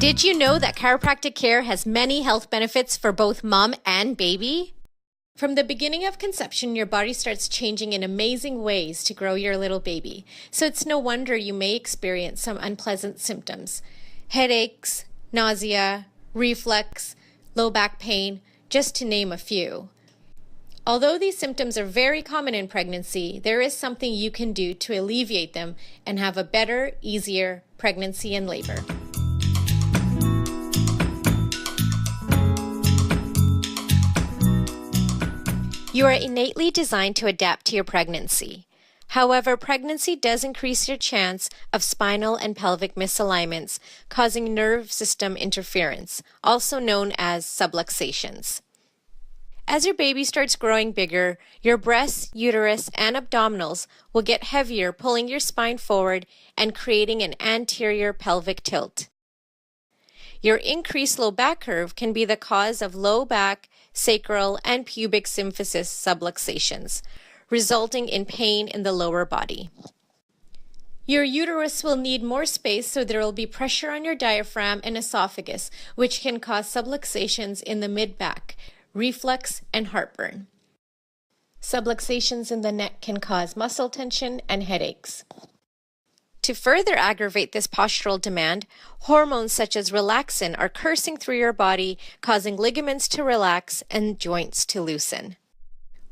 Did you know that chiropractic care has many health benefits for both mom and baby? From the beginning of conception, your body starts changing in amazing ways to grow your little baby. So it's no wonder you may experience some unpleasant symptoms. Headaches, nausea, reflux, low back pain, just to name a few. Although these symptoms are very common in pregnancy, there is something you can do to alleviate them and have a better, easier pregnancy and labor. You are innately designed to adapt to your pregnancy. However, pregnancy does increase your chance of spinal and pelvic misalignments, causing nerve system interference, also known as subluxations. As your baby starts growing bigger, your breasts, uterus, and abdominals will get heavier, pulling your spine forward and creating an anterior pelvic tilt. Your increased low back curve can be the cause of low back, sacral, and pubic symphysis subluxations, resulting in pain in the lower body. Your uterus will need more space, so there will be pressure on your diaphragm and esophagus, which can cause subluxations in the mid-back, reflux, and heartburn. Subluxations in the neck can cause muscle tension and headaches. To further aggravate this postural demand, hormones such as relaxin are coursing through your body, causing ligaments to relax and joints to loosen.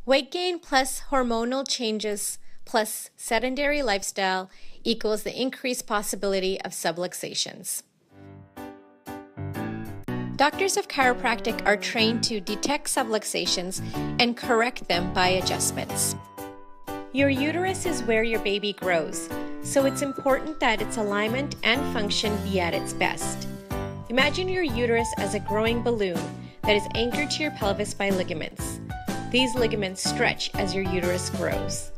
Weight gain plus hormonal changes plus sedentary lifestyle equals the increased possibility of subluxations. Doctors of chiropractic are trained to detect subluxations and correct them by adjustments. Your uterus is where your baby grows, so it's important that its alignment and function be at its best. Imagine your uterus as a growing balloon that is anchored to your pelvis by ligaments. These ligaments stretch as your uterus grows.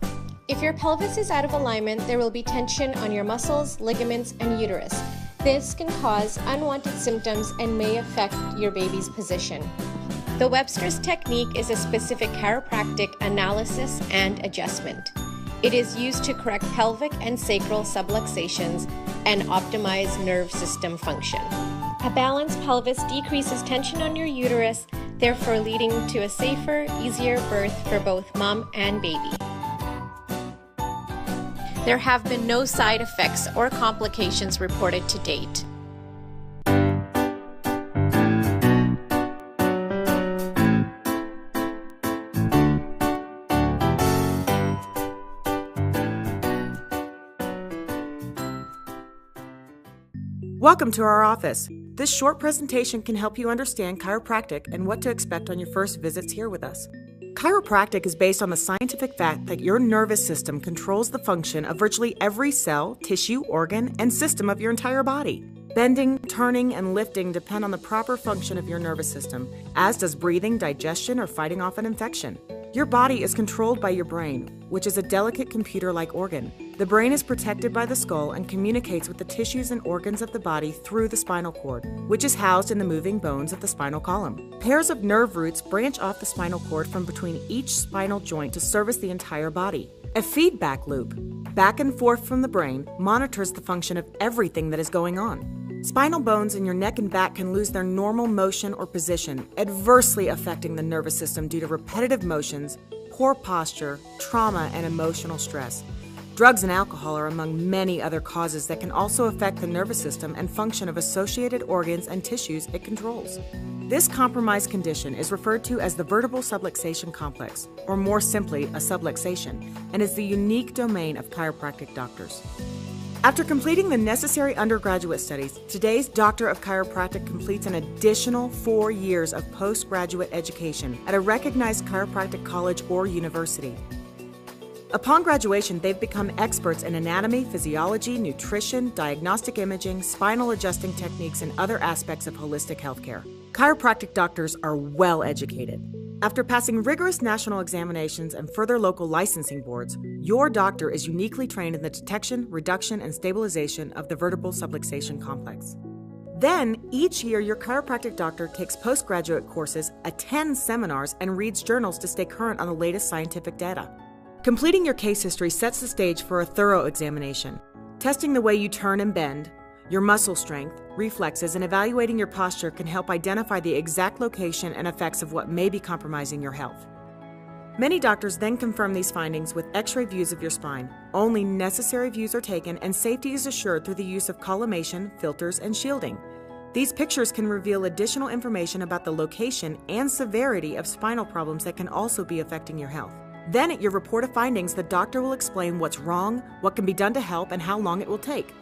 If your pelvis is out of alignment, there will be tension on your muscles, ligaments, and uterus. This can cause unwanted symptoms and may affect your baby's position. The Webster's technique is a specific chiropractic analysis and adjustment. It is used to correct pelvic and sacral subluxations and optimize nerve system function. A balanced pelvis decreases tension on your uterus, therefore leading to a safer, easier birth for both mom and baby. There have been no side effects or complications reported to date. Welcome to our office. This short presentation can help you understand chiropractic and what to expect on your first visits here with us. Chiropractic is based on the scientific fact that your nervous system controls the function of virtually every cell, tissue, organ, and system of your entire body. Bending, turning, and lifting depend on the proper function of your nervous system, as does breathing, digestion, or fighting off an infection. Your body is controlled by your brain, which is a delicate computer-like organ. The brain is protected by the skull and communicates with the tissues and organs of the body through the spinal cord, which is housed in the moving bones of the spinal column. Pairs of nerve roots branch off the spinal cord from between each spinal joint to service the entire body. A feedback loop, back and forth from the brain, monitors the function of everything that is going on. Spinal bones in your neck and back can lose their normal motion or position, adversely affecting the nervous system due to repetitive motions, poor posture, trauma, and emotional stress. Drugs and alcohol are among many other causes that can also affect the nervous system and function of associated organs and tissues it controls. This compromised condition is referred to as the vertebral subluxation complex, or more simply, a subluxation, and is the unique domain of chiropractic doctors. After completing the necessary undergraduate studies, today's Doctor of Chiropractic completes an additional 4 years of postgraduate education at a recognized chiropractic college or university. Upon graduation, they've become experts in anatomy, physiology, nutrition, diagnostic imaging, spinal adjusting techniques, and other aspects of holistic healthcare. Chiropractic doctors are well educated. After passing rigorous national examinations and further local licensing boards, your doctor is uniquely trained in the detection, reduction, and stabilization of the vertebral subluxation complex. Then, each year, your chiropractic doctor takes postgraduate courses, attends seminars, and reads journals to stay current on the latest scientific data. Completing your case history sets the stage for a thorough examination, testing the way you turn and bend, Your muscle strength, reflexes, and evaluating your posture can help identify the exact location and effects of what may be compromising your health. Many doctors then confirm these findings with X-ray views of your spine. Only necessary views are taken and safety is assured through the use of collimation, filters, and shielding. These pictures can reveal additional information about the location and severity of spinal problems that can also be affecting your health. Then at your report of findings, the doctor will explain what's wrong, what can be done to help, and how long it will take.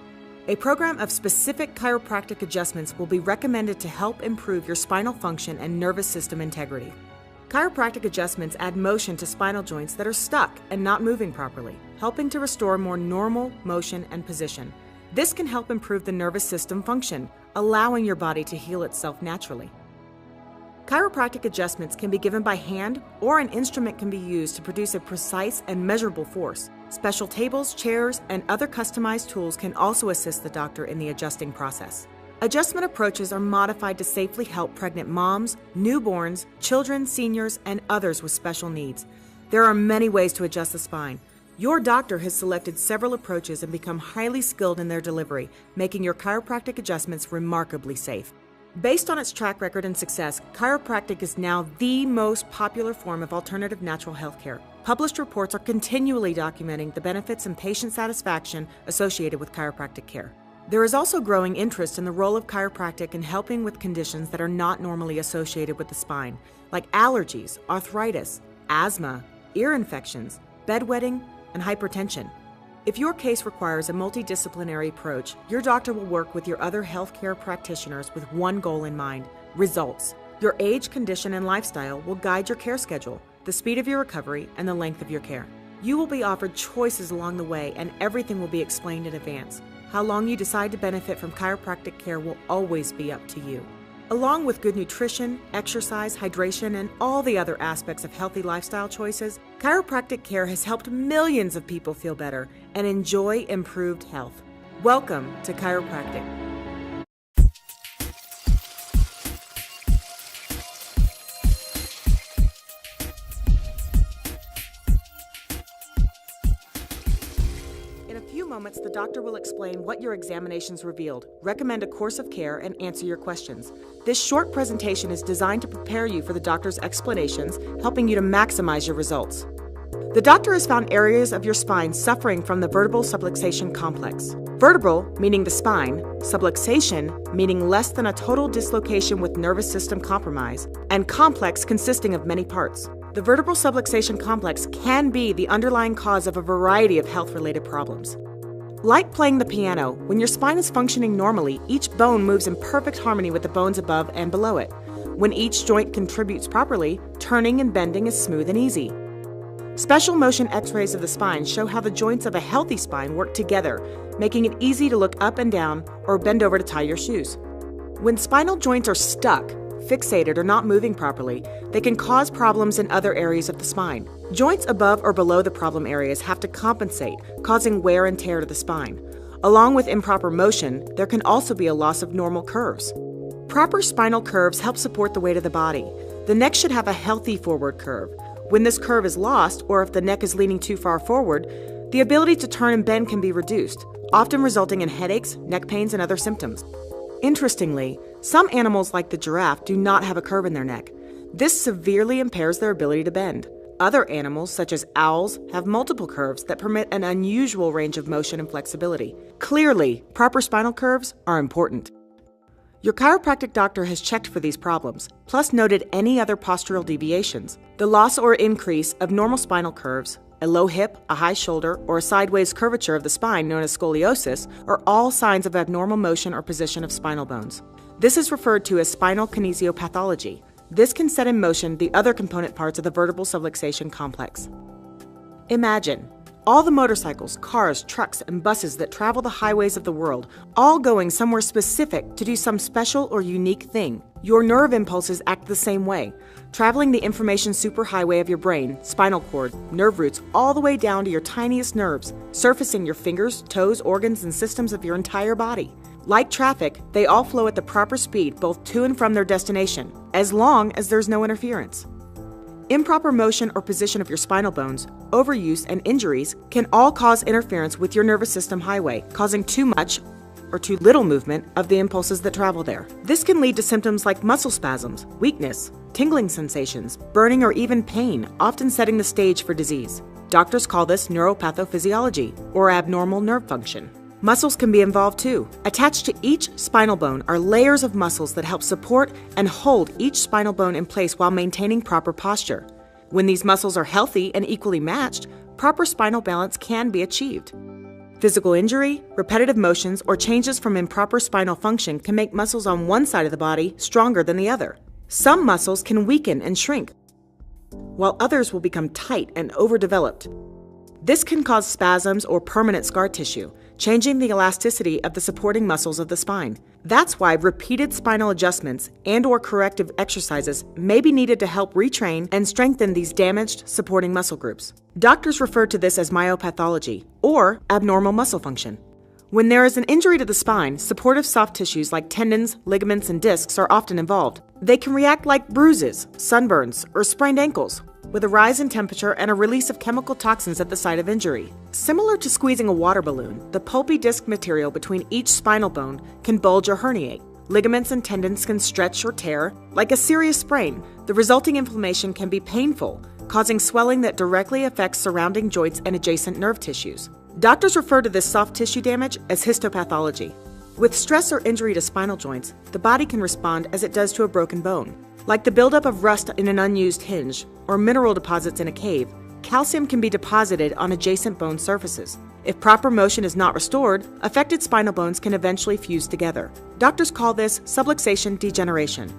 A program of specific chiropractic adjustments will be recommended to help improve your spinal function and nervous system integrity. Chiropractic adjustments add motion to spinal joints that are stuck and not moving properly, helping to restore more normal motion and position. This can help improve the nervous system function, allowing your body to heal itself naturally. Chiropractic adjustments can be given by hand, or an instrument can be used to produce a precise and measurable force. Special tables, chairs, and other customized tools can also assist the doctor in the adjusting process. Adjustment approaches are modified to safely help pregnant moms, newborns, children, seniors, and others with special needs. There are many ways to adjust the spine. Your doctor has selected several approaches and become highly skilled in their delivery, making your chiropractic adjustments remarkably safe. Based on its track record and success, chiropractic is now the most popular form of alternative natural health care. Published reports are continually documenting the benefits and patient satisfaction associated with chiropractic care. There is also growing interest in the role of chiropractic in helping with conditions that are not normally associated with the spine, like allergies, arthritis, asthma, ear infections, bedwetting, and hypertension. If your case requires a multidisciplinary approach, your doctor will work with your other healthcare practitioners with one goal in mind: results. Your age, condition, and lifestyle will guide your care schedule, the speed of your recovery, and the length of your care. You will be offered choices along the way, and everything will be explained in advance. How long you decide to benefit from chiropractic care will always be up to you. Along with good nutrition, exercise, hydration, and all the other aspects of healthy lifestyle choices, chiropractic care has helped millions of people feel better and enjoy improved health. Welcome to Chiropractic. In a few moments, the doctor will explain what your examinations revealed, recommend a course of care, and answer your questions. This short presentation is designed to prepare you for the doctor's explanations, helping you to maximize your results. The doctor has found areas of your spine suffering from the vertebral subluxation complex. Vertebral, meaning the spine, subluxation, meaning less than a total dislocation with nervous system compromise, and complex consisting of many parts. The vertebral subluxation complex can be the underlying cause of a variety of health-related problems. Like playing the piano, when your spine is functioning normally, each bone moves in perfect harmony with the bones above and below it. When each joint contributes properly, turning and bending is smooth and easy. Special motion X-rays of the spine show how the joints of a healthy spine work together, making it easy to look up and down or bend over to tie your shoes. When spinal joints are stuck, fixated, or not moving properly, they can cause problems in other areas of the spine. Joints above or below the problem areas have to compensate, causing wear and tear to the spine. Along with improper motion, there can also be a loss of normal curves. Proper spinal curves help support the weight of the body. The neck should have a healthy forward curve. When this curve is lost, or if the neck is leaning too far forward, the ability to turn and bend can be reduced, often resulting in headaches, neck pains, and other symptoms. Interestingly, some animals like the giraffe do not have a curve in their neck. This severely impairs their ability to bend. Other animals, such as owls, have multiple curves that permit an unusual range of motion and flexibility. Clearly, proper spinal curves are important. Your chiropractic doctor has checked for these problems, plus noted any other postural deviations. The loss or increase of normal spinal curves, a low hip, a high shoulder, or a sideways curvature of the spine known as scoliosis are all signs of abnormal motion or position of spinal bones. This is referred to as spinal kinesiopathology. This can set in motion the other component parts of the vertebral subluxation complex. Imagine all the motorcycles, cars, trucks, and buses that travel the highways of the world, all going somewhere specific to do some special or unique thing. Your nerve impulses act the same way, traveling the information superhighway of your brain, spinal cord, nerve roots, all the way down to your tiniest nerves, surfacing your fingers, toes, organs, and systems of your entire body. Like traffic, they all flow at the proper speed both to and from their destination, as long as there's no interference. Improper motion or position of your spinal bones, overuse, and injuries can all cause interference with your nervous system highway, causing too much or too little movement of the impulses that travel there. This can lead to symptoms like muscle spasms, weakness, tingling sensations, burning, or even pain, often setting the stage for disease. Doctors call this neuropathophysiology, or abnormal nerve function. Muscles can be involved too. Attached to each spinal bone are layers of muscles that help support and hold each spinal bone in place while maintaining proper posture. When these muscles are healthy and equally matched, proper spinal balance can be achieved. Physical injury, repetitive motions, or changes from improper spinal function can make muscles on one side of the body stronger than the other. Some muscles can weaken and shrink, while others will become tight and overdeveloped. This can cause spasms or permanent scar tissue, changing the elasticity of the supporting muscles of the spine. That's why repeated spinal adjustments and/or corrective exercises may be needed to help retrain and strengthen these damaged supporting muscle groups. Doctors refer to this as myopathology, or abnormal muscle function. When there is an injury to the spine, supportive soft tissues like tendons, ligaments, and discs are often involved. They can react like bruises, sunburns, or sprained ankles, with a rise in temperature and a release of chemical toxins at the site of injury. Similar to squeezing a water balloon, the pulpy disc material between each spinal bone can bulge or herniate. Ligaments and tendons can stretch or tear. Like a serious sprain, the resulting inflammation can be painful, causing swelling that directly affects surrounding joints and adjacent nerve tissues. Doctors refer to this soft tissue damage as histopathology. With stress or injury to spinal joints, the body can respond as it does to a broken bone. Like the buildup of rust in an unused hinge or mineral deposits in a cave, calcium can be deposited on adjacent bone surfaces. If proper motion is not restored, affected spinal bones can eventually fuse together. Doctors call this subluxation degeneration.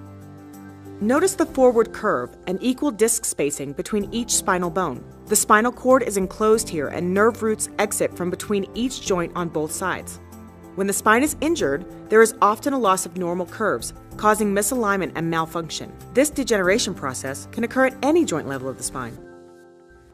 Notice the forward curve and equal disc spacing between each spinal bone. The spinal cord is enclosed here and nerve roots exit from between each joint on both sides. When the spine is injured, there is often a loss of normal curves, causing misalignment and malfunction. This degeneration process can occur at any joint level of the spine.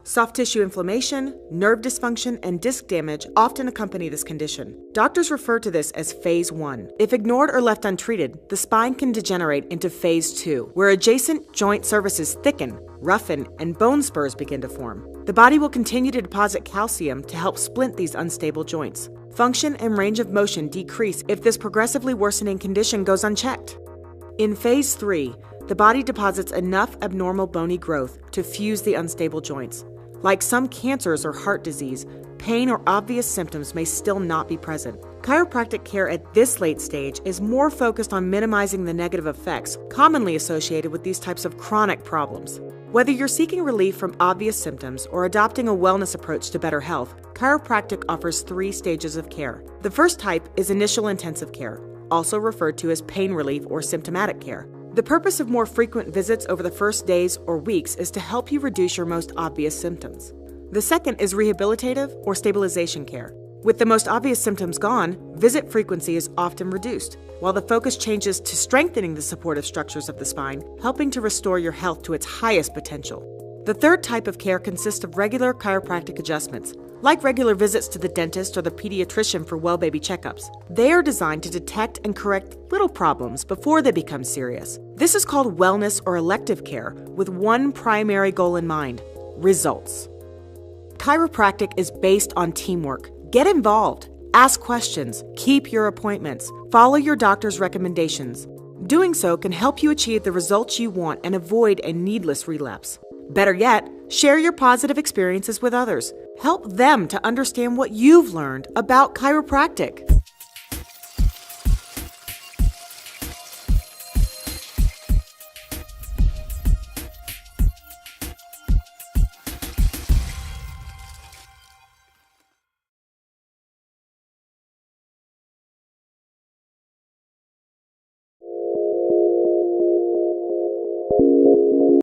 Soft tissue inflammation, nerve dysfunction, and disc damage often accompany this condition. Doctors refer to this as phase 1. If ignored or left untreated, the spine can degenerate into phase 2, where adjacent joint surfaces thicken, roughen, and bone spurs begin to form. The body will continue to deposit calcium to help splint these unstable joints. Function and range of motion decrease if this progressively worsening condition goes unchecked. In phase 3, the body deposits enough abnormal bony growth to fuse the unstable joints. Like some cancers or heart disease, pain or obvious symptoms may still not be present. Chiropractic care at this late stage is more focused on minimizing the negative effects commonly associated with these types of chronic problems. Whether you're seeking relief from obvious symptoms or adopting a wellness approach to better health, chiropractic offers 3 stages of care. The first type is initial intensive care, also referred to as pain relief or symptomatic care. The purpose of more frequent visits over the first days or weeks is to help you reduce your most obvious symptoms. The second is rehabilitative or stabilization care. With the most obvious symptoms gone, visit frequency is often reduced, while the focus changes to strengthening the supportive structures of the spine, helping to restore your health to its highest potential. The third type of care consists of regular chiropractic adjustments, like regular visits to the dentist or the pediatrician for well baby checkups. They are designed to detect and correct little problems before they become serious. This is called wellness or elective care, with one primary goal in mind: results. Chiropractic is based on teamwork. Get involved, ask questions, keep your appointments, follow your doctor's recommendations. Doing so can help you achieve the results you want and avoid a needless relapse. Better yet, share your positive experiences with others. Help them to understand what you've learned about chiropractic.